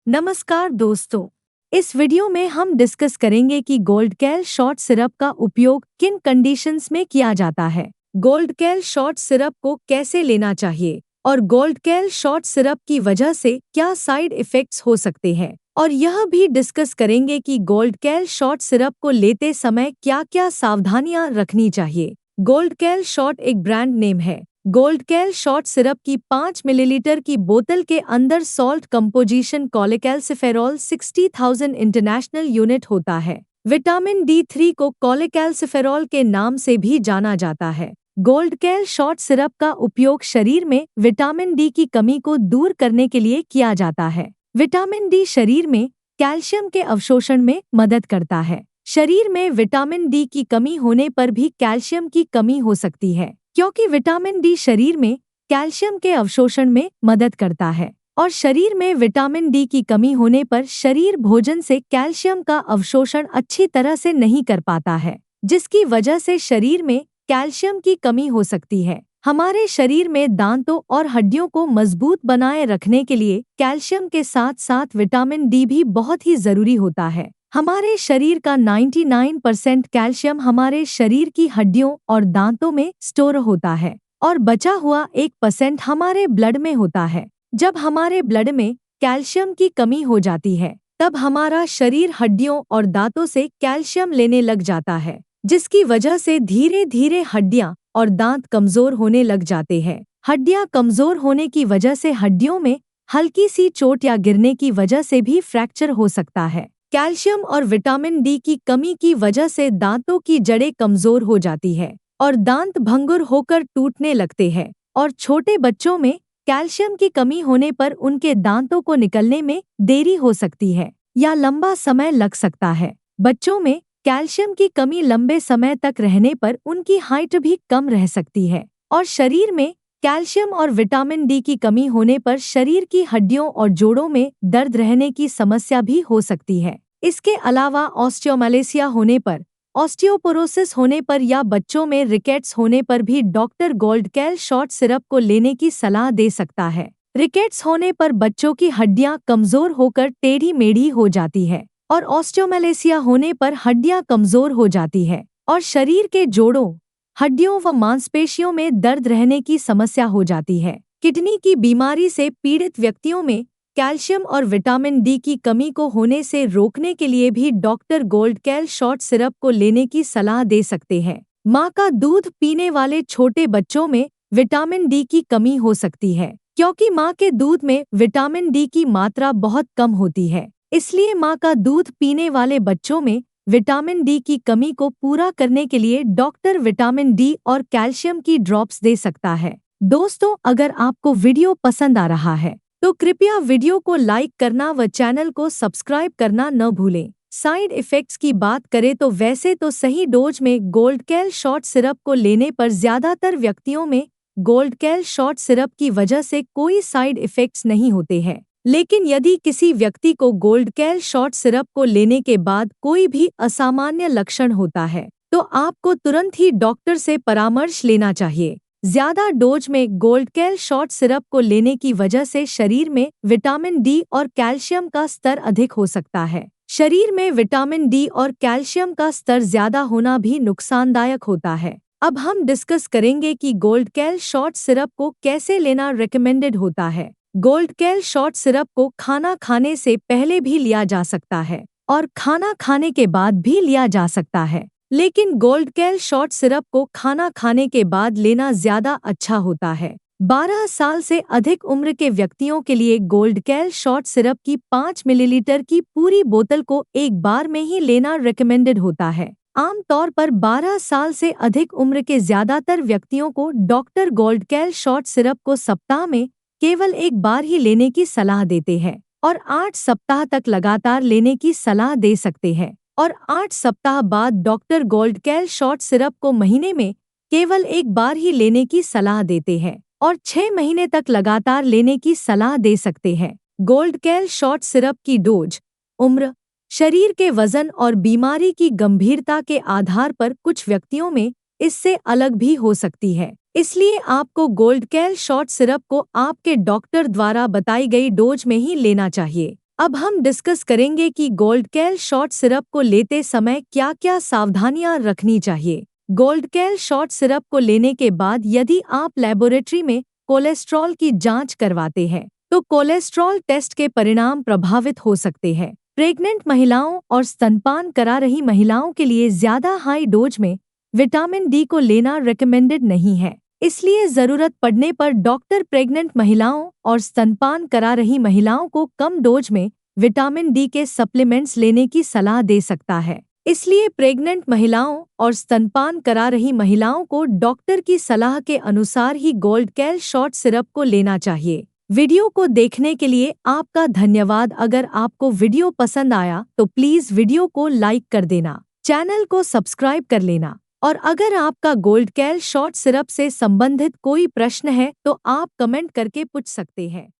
नमस्कार दोस्तों। इस वीडियो में हम डिस्कस करेंगे कि गोल्ड कैल शॉर्ट सिरप का उपयोग किन कंडीशंस में किया जाता है, गोल्ड कैल शॉर्ट सिरप को कैसे लेना चाहिए और गोल्ड कैल शॉर्ट सिरप की वजह से क्या साइड इफ़ेक्ट्स हो सकते हैं। और यह भी डिस्कस करेंगे कि गोल्ड कैल शॉर्ट सिरप को लेते समय क्या-क्या सावधानियां रखनी चाहिए। गोल्ड कैल शॉर्ट एक ब्रांड नेम है। गोल्ड कैल शॉर्ट सिरप की 5 मिलीलीटर की बोतल के अंदर salt composition cholecalciferol 60,000 international unit होता है। विटामिन D3 को कॉलेकैल्सिफेरॉल के नाम से भी जाना जाता है। गोल्ड कैल शॉर्ट सिरप का उपयोग शरीर में विटामिन डी की कमी को दूर करने के लिए किया जाता है। विटामिन डी शरीर में कैल्शियम के अवशोषण में मदद करता है। शरीर में विटामिन डी की कमी होने पर भी कैल्शियम की कमी हो सकती है, क्योंकि विटामिन डी शरीर में कैल्शियम के अवशोषण में मदद करता है और शरीर में विटामिन डी की कमी होने पर शरीर भोजन से कैल्शियम का अवशोषण अच्छी तरह से नहीं कर पाता है, जिसकी वजह से शरीर में कैल्शियम की कमी हो सकती है। हमारे शरीर में दांतों और हड्डियों को मजबूत बनाए रखने के लिए कैल्शियम के साथ साथ विटामिन डी भी बहुत ही जरूरी होता है। हमारे शरीर का 99% कैल्शियम हमारे शरीर की हड्डियों और दांतों में स्टोर होता है और बचा हुआ 1% हमारे ब्लड में होता है। जब हमारे ब्लड में कैल्शियम की कमी हो जाती है, तब हमारा शरीर हड्डियों और दांतों से कैल्शियम लेने लग जाता है, जिसकी वजह से धीरे धीरे हड्डियां और दांत कमजोर होने लग जाते हैं। हड्डियां कमजोर होने की वजह से हड्डियों में हल्की सी चोट या गिरने की वजह से भी फ्रैक्चर हो सकता है। कैल्शियम और विटामिन डी की कमी की वजह से दांतों की जड़ें कमजोर हो जाती है और दांत भंगुर होकर टूटने लगते हैं। और छोटे बच्चों में कैल्शियम की कमी होने पर उनके दांतों को निकलने में देरी हो सकती है या लंबा समय लग सकता है। बच्चों में कैल्शियम की कमी लंबे समय तक रहने पर उनकी हाइट भी कम रह सकती है और शरीर में कैल्शियम और विटामिन डी की कमी होने पर शरीर की हड्डियों और जोड़ों में दर्द रहने की समस्या भी हो सकती है। इसके अलावा ऑस्टियोमैलेसिया होने पर, ऑस्टियोपोरोसिस होने पर या बच्चों में रिकेट्स होने पर भी डॉक्टर गोल्ड कैल शॉर्ट सिरप को लेने की सलाह दे सकता है। रिकेट्स होने पर बच्चों की हड्डियां कमजोर होकर टेढ़ी मेढ़ी हो जाती है और ऑस्टियोमैलेसिया होने पर हड्डियां कमजोर हो जाती है और शरीर के जोड़ों, हड्डियों व मांसपेशियों में दर्द रहने की समस्या हो जाती है। किडनी की बीमारी से पीड़ित व्यक्तियों में कैल्शियम और विटामिन डी की कमी को होने से रोकने के लिए भी डॉक्टर गोल्ड कैल शॉर्ट सिरप को लेने की सलाह दे सकते हैं। माँ का दूध पीने वाले छोटे बच्चों में विटामिन डी की कमी हो सकती है, क्योंकि माँ के दूध में विटामिन डी की मात्रा बहुत कम होती है। इसलिए माँ का दूध पीने वाले बच्चों में विटामिन डी की कमी को पूरा करने के लिए डॉक्टर विटामिन डी और कैल्शियम की ड्रॉप्स दे सकता है। दोस्तों, अगर आपको वीडियो पसंद आ रहा है तो कृपया वीडियो को लाइक करना व चैनल को सब्सक्राइब करना न भूलें। साइड इफ़ेक्ट्स की बात करें तो वैसे तो सही डोज में गोल्ड कैल शॉर्ट सिरप को लेने पर ज्यादातर व्यक्तियों में गोल्ड कैल शॉर्ट सिरप की वजह से कोई साइड इफ़ेक्ट्स नहीं होते हैं। लेकिन यदि किसी व्यक्ति को गोल्ड कैल शॉर्ट सिरप को लेने के बाद कोई भी असामान्य लक्षण होता है, तो आपको तुरंत ही डॉक्टर से परामर्श लेना चाहिए। ज्यादा डोज में गोल्ड कैल शॉर्ट सिरप को लेने की वजह से शरीर में विटामिन डी और कैल्शियम का स्तर अधिक हो सकता है। शरीर में विटामिन डी और कैल्शियम का स्तर ज्यादा होना भी नुकसानदायक होता है। अब हम डिस्कस करेंगे कि गोल्ड कैल शॉर्ट सिरप को कैसे लेना रिकमेंडेड होता है। गोल्ड कैल शॉर्ट सिरप को खाना खाने से पहले भी लिया जा सकता है और खाना खाने के बाद भी लिया जा सकता है, लेकिन गोल्ड कैल शॉर्ट सिरप को खाना खाने के बाद लेना ज्यादा अच्छा होता है। 12 साल से अधिक उम्र के व्यक्तियों के लिए गोल्ड कैल शॉर्ट सिरप की 5 मिलीलीटर की पूरी बोतल को एक बार में ही लेना रिकमेंडेड होता है। आमतौर पर 12 साल से अधिक उम्र के ज्यादातर व्यक्तियों को डॉक्टर गोल्ड कैल शॉर्ट सिरप को सप्ताह में केवल एक बार ही लेने की सलाह देते हैं और 8 सप्ताह तक लगातार लेने की सलाह दे सकते हैं और 8 सप्ताह बाद डॉक्टर गोल्ड कैल शॉर्ट सिरप को महीने में केवल एक बार ही लेने की सलाह देते हैं और 6 महीने तक लगातार लेने की सलाह दे सकते हैं। गोल्ड कैल शॉर्ट सिरप की डोज, उम्र, शरीर के वजन और बीमारी की गंभीरता के आधार पर कुछ व्यक्तियों में इससे अलग भी हो सकती है। इसलिए आपको गोल्ड कैल शॉर्ट सिरप को आपके डॉक्टर द्वारा बताई गई डोज में ही लेना चाहिए। अब हम डिस्कस करेंगे कि गोल्ड कैल शॉर्ट सिरप को लेते समय क्या क्या सावधानियां रखनी चाहिए। गोल्ड कैल शॉर्ट सिरप को लेने के बाद यदि आप लेबोरेटरी में कोलेस्ट्रॉल की जांच करवाते हैं तो कोलेस्ट्रॉल टेस्ट के परिणाम प्रभावित हो सकते हैं। प्रेग्नेंट महिलाओं और स्तनपान करा रही महिलाओं के लिए ज्यादा हाई डोज में विटामिन डी को लेना रिकमेंडेड नहीं है। इसलिए जरूरत पड़ने पर डॉक्टर प्रेग्नेंट महिलाओं और स्तनपान करा रही महिलाओं को कम डोज में विटामिन डी के सप्लीमेंट्स लेने की सलाह दे सकता है। इसलिए प्रेग्नेंट महिलाओं और स्तनपान करा रही महिलाओं को डॉक्टर की सलाह के अनुसार ही गोल्ड कैल शॉर्ट सिरप को लेना चाहिए। वीडियो को देखने के लिए आपका धन्यवाद। अगर आपको वीडियो पसंद आया तो प्लीज वीडियो को लाइक कर देना, चैनल को सब्सक्राइब कर लेना और अगर आपका गोल्ड कैल शॉर्ट सिरप से संबंधित कोई प्रश्न है तो आप कमेंट करके पूछ सकते हैं।